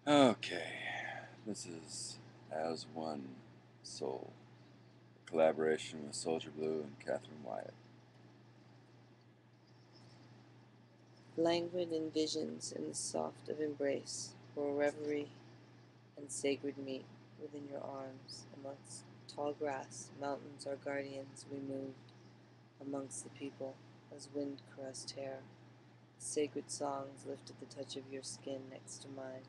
Okay, this is As One Soul, a collaboration with Soldier Blue and Catherine Wyatt. Languid in visions in the soft of embrace, for reverie and sacred meet within your arms. Amongst tall grass, mountains are guardians, we moved amongst the people as wind caressed hair. Sacred songs lifted the touch of your skin next to mine,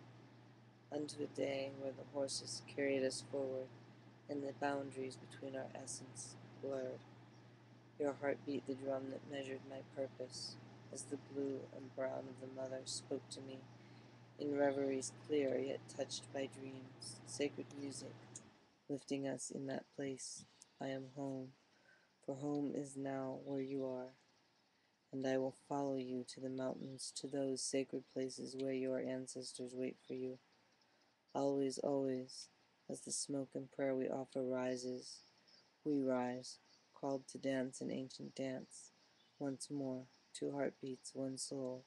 unto a day where the horses carried us forward, and the boundaries between our essence blurred. Your heart beat the drum that measured my purpose, as the blue and brown of the mother spoke to me in reveries clear yet touched by dreams, sacred music, lifting us in that place. I am home, for home is now where you are, and I will follow you to the mountains, to those sacred places where your ancestors wait for you. Always, always, as the smoke and prayer we offer rises, we rise, called to dance an ancient dance. Once more, two heartbeats, one soul,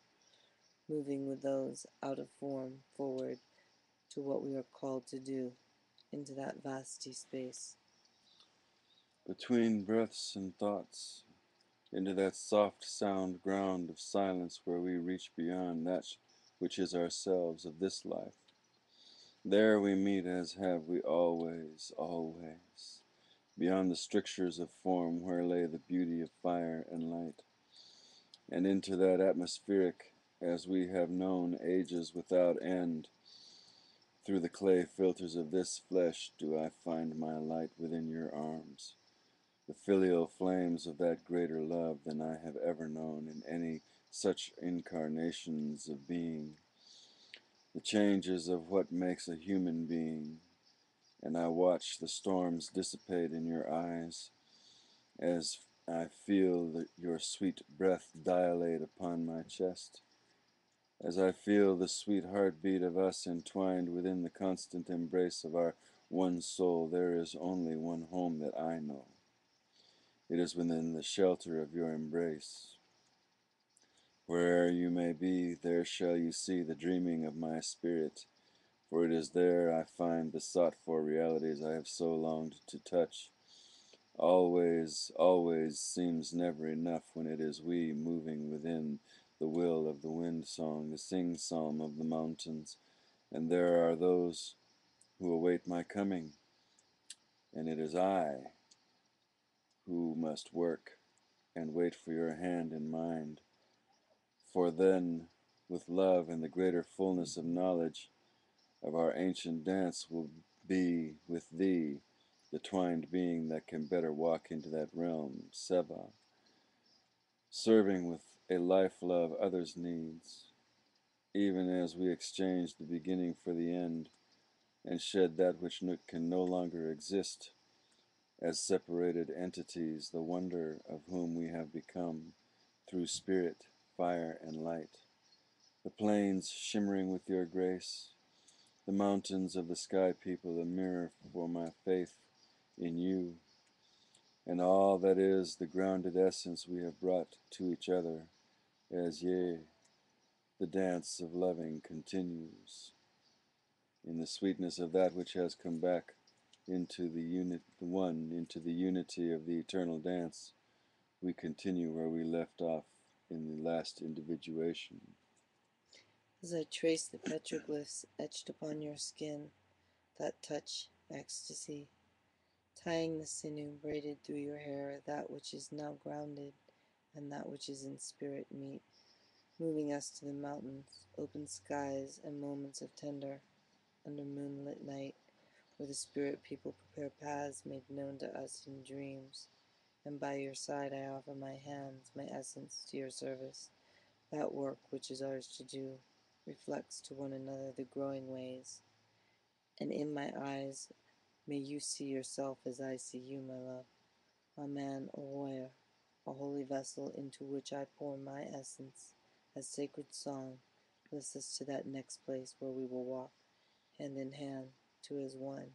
moving with those out of form forward to what we are called to do, into that vasty space. Between breaths and thoughts, into that soft sound ground of silence where we reach beyond that which is ourselves of this life. There we meet as have we always, always, beyond the strictures of form where lay the beauty of fire and light, and into that atmospheric as we have known ages without end. Through the clay filters of this flesh do I find my light within your arms, the filial flames of that greater love than I have ever known in any such incarnations of being, the changes of what makes a human being, and I watch the storms dissipate in your eyes as I feel your sweet breath dilate upon my chest, as I feel the sweet heartbeat of us entwined within the constant embrace of our one soul. There is only one home that I know. It is within the shelter of your embrace. Where'er you may be, there shall you see the dreaming of my spirit, for it is there I find the sought-for realities I have so longed to touch. Always, always seems never enough when it is we moving within the will of the wind song, the sing-psalm of the mountains, and there are those who await my coming, and it is I who must work and wait for your hand in mine, for then, with love and the greater fullness of knowledge of our ancient dance will be with thee, the twined being that can better walk into that realm, Seva, serving with a life love others' needs, even as we exchange the beginning for the end, and shed that which can no longer exist as separated entities, the wonder of whom we have become through spirit, fire, and light. The plains shimmering with your grace, the mountains of the sky people, a mirror for my faith in you, and all that is the grounded essence we have brought to each other, as yea, the dance of loving continues in the sweetness of that which has come back into into the unity of the eternal dance. We continue where we left off in the last individuation. As I trace the petroglyphs etched upon your skin, that touch, ecstasy, tying the sinew braided through your hair, that which is now grounded and that which is in spirit meet, moving us to the mountains, open skies, and moments of tender, under moonlit night, where the spirit people prepare paths made known to us in dreams. And by your side I offer my hands, my essence to your service. That work which is ours to do reflects to one another the growing ways. And in my eyes may you see yourself as I see you, my love, a man, a warrior, a holy vessel into which I pour my essence as sacred song lifts us to that next place where we will walk hand in hand to as one,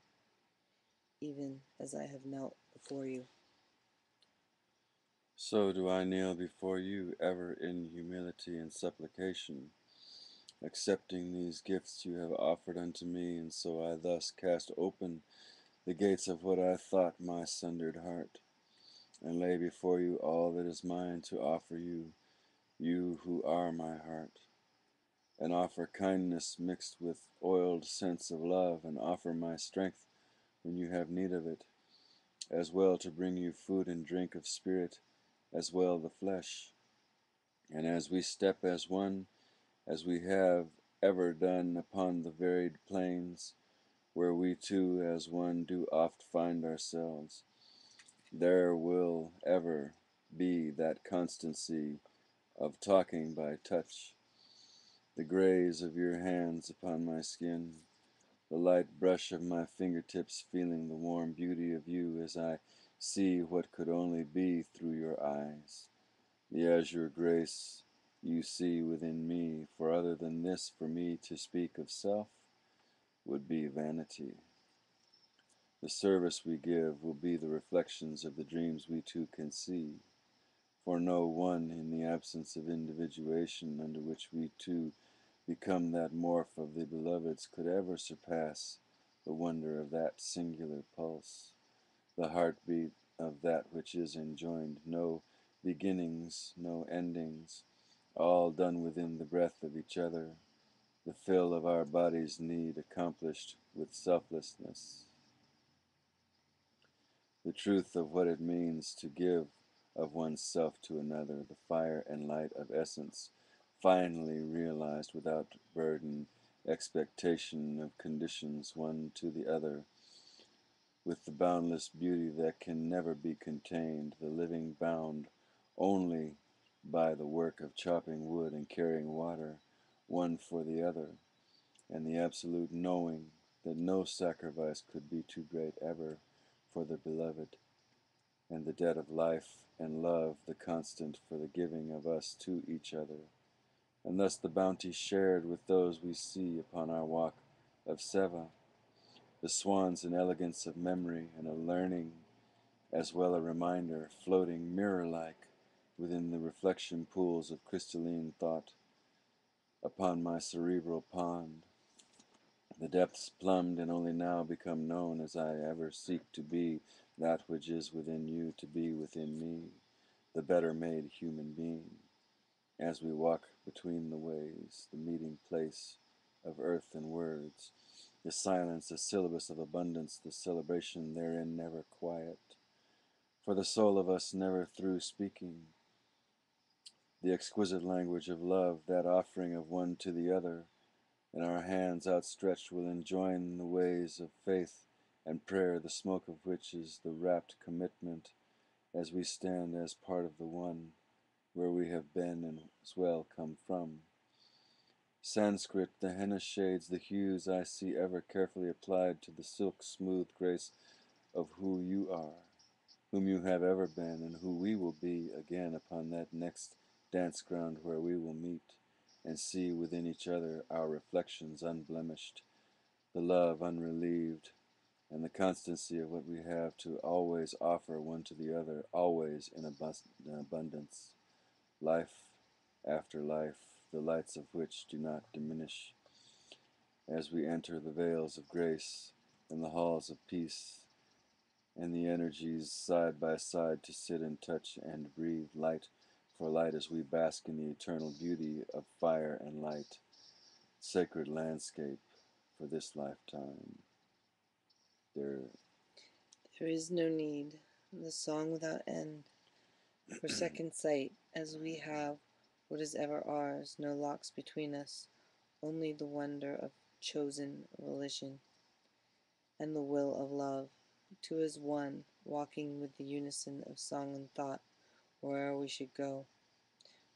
even as I have knelt before you. So do I kneel before you, ever in humility and supplication, accepting these gifts you have offered unto me, and so I thus cast open the gates of what I thought my sundered heart, and lay before you all that is mine to offer you, you who are my heart, and offer kindness mixed with oiled scents of love, and offer my strength when you have need of it, as well to bring you food and drink of spirit, as well the flesh. And as we step as one, as we have ever done upon the varied plains, where we two as one do oft find ourselves, there will ever be that constancy of talking by touch, the graze of your hands upon my skin, the light brush of my fingertips feeling the warm beauty of you as I see what could only be through your eyes, the azure grace you see within me, for other than this, for me to speak of self would be vanity. The service we give will be the reflections of the dreams we two can see, for no one, in the absence of individuation under which we two become that morph of the beloveds, could ever surpass the wonder of that singular pulse, the heartbeat of that which is enjoined, no beginnings, no endings, all done within the breath of each other, the fill of our body's need accomplished with selflessness. The truth of what it means to give of oneself to another, the fire and light of essence, finally realized without burden, expectation of conditions one to the other, with the boundless beauty that can never be contained, the living bound only by the work of chopping wood and carrying water, one for the other, and the absolute knowing that no sacrifice could be too great ever for the beloved, and the debt of life and love the constant for the giving of us to each other, and thus the bounty shared with those we see upon our walk of Seva, the swans and elegance of memory and a learning, as well a reminder, floating mirror-like within the reflection pools of crystalline thought upon my cerebral pond, the depths plumbed and only now become known as I ever seek to be that which is within you to be within me, the better made human being, as we walk between the ways, the meeting place of earth and words, the silence, the syllabus of abundance, the celebration therein never quiet. For the soul of us never through speaking, the exquisite language of love, that offering of one to the other, and our hands outstretched will enjoin the ways of faith and prayer, the smoke of which is the rapt commitment, as we stand as part of the one, where we have been and as well come from. Sanskrit, the henna shades, the hues I see ever carefully applied to the silk smooth grace of who you are, whom you have ever been, and who we will be again upon that next dance ground where we will meet and see within each other our reflections unblemished, the love unrelieved, and the constancy of what we have to always offer one to the other, always in abundance, life after life, the lights of which do not diminish, as we enter the vales of grace and the halls of peace, and the energies side by side to sit and touch and breathe light for light as we bask in the eternal beauty of fire and light, sacred landscape for this lifetime. There is no need, the song without end, for second sight, as we have what is ever ours, no locks between us, only the wonder of chosen volition and the will of love, two as one, walking with the unison of song and thought, where'er we should go.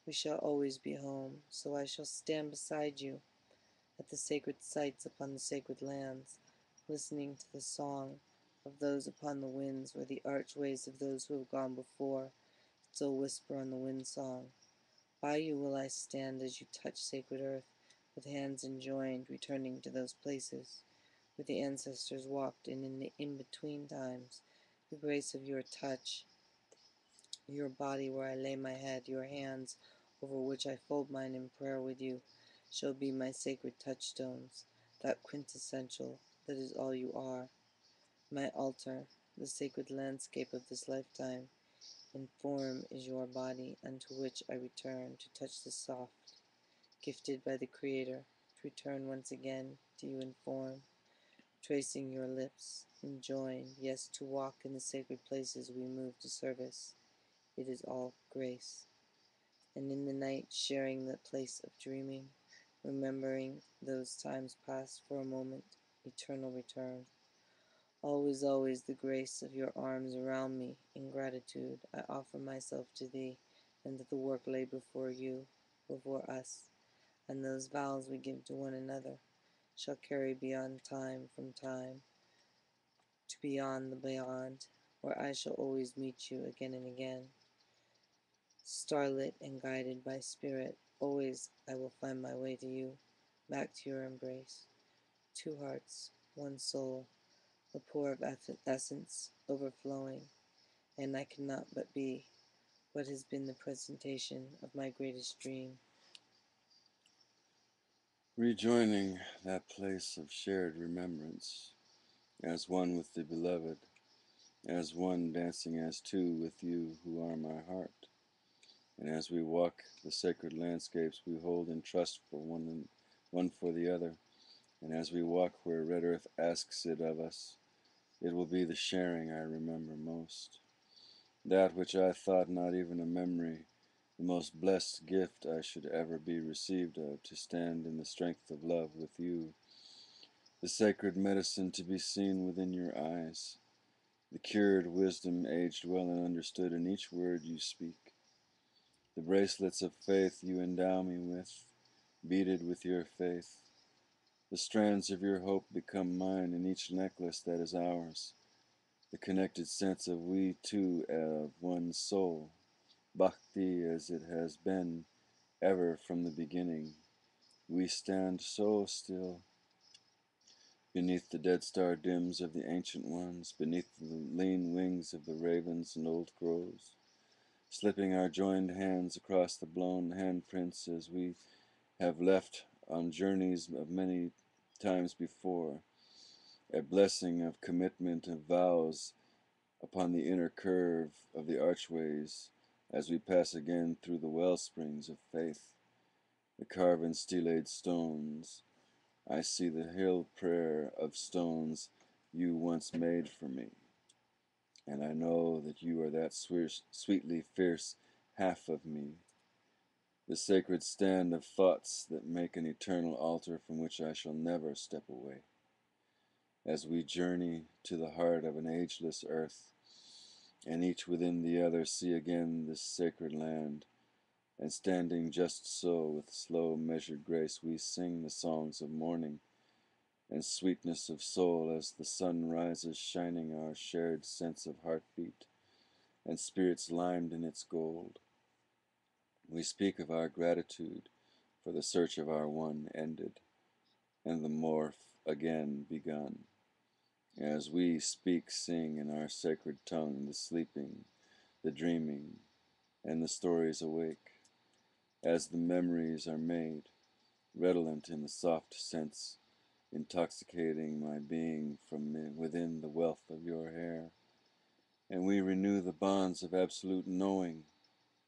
We shall always be home, so I shall stand beside you at the sacred sites upon the sacred lands, listening to the song of those upon the winds, where the archways of those who have gone before still whisper on the wind song. By you will I stand as you touch sacred earth, with hands enjoined, returning to those places where the ancestors walked, and in the in-between times, the grace of your touch, your body where I lay my head, your hands over which I fold mine in prayer with you, shall be my sacred touchstones, that quintessential that is all you are. My altar, the sacred landscape of this lifetime, in form is your body, unto which I return to touch the soft, gifted by the Creator, to return once again to you in form, tracing your lips, and join, yes, to walk in the sacred places we move to service. It is all grace. And in the night, sharing the place of dreaming, remembering those times past for a moment, eternal return. Always, always the grace of your arms around me. In gratitude, I offer myself to thee, and that the work lay before you, before us, and those vows we give to one another shall carry beyond time from time to beyond the beyond, where I shall always meet you again and again. Starlit and guided by spirit, always I will find my way to you, back to your embrace. Two hearts, one soul, a pour of essence overflowing, and I cannot but be what has been the presentation of my greatest dream. Rejoining that place of shared remembrance, as one with the beloved, as one dancing as two with you who are my heart. And as we walk the sacred landscapes we hold in trust for one for the other, and as we walk where red earth asks it of us, it will be the sharing I remember most. That which I thought not even a memory, the most blessed gift I should ever be received of, to stand in the strength of love with you, the sacred medicine to be seen within your eyes, the cured wisdom aged well and understood in each word you speak, the bracelets of faith you endow me with, beaded with your faith, the strands of your hope become mine in each necklace that is ours, the connected sense of we two of one soul, bhakti as it has been ever from the beginning. We stand so still, beneath the dead star dims of the ancient ones, beneath the lean wings of the ravens and old crows, slipping our joined hands across the blown handprints as we have left on journeys of many times before, a blessing of commitment of vows upon the inner curve of the archways as we pass again through the well springs of faith, the carven stelaed stones. I see the hill prayer of stones you once made for me, and I know that you are that sweetly fierce half of me, the sacred stand of thoughts that make an eternal altar from which I shall never step away. As we journey to the heart of an ageless earth, and each within the other see again this sacred land, and standing just so with slow measured grace we sing the songs of morning and sweetness of soul as the sun rises shining our shared sense of heartbeat and spirits limed in its gold. We speak of our gratitude for the search of our one ended and the morph again begun. As we speak, sing in our sacred tongue the sleeping, the dreaming, and the stories awake, as the memories are made, redolent in the soft sense, intoxicating my being from within the wealth of your hair, and we renew the bonds of absolute knowing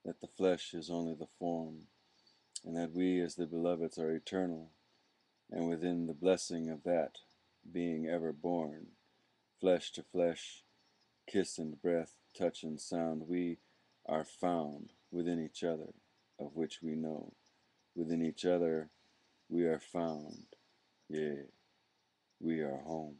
that the flesh is only the form, and that we as the beloveds are eternal, and within the blessing of that, being ever born, flesh to flesh, kiss and breath, touch and sound, we are found within each other, of which we know. Within each other we are found, yea, we are home.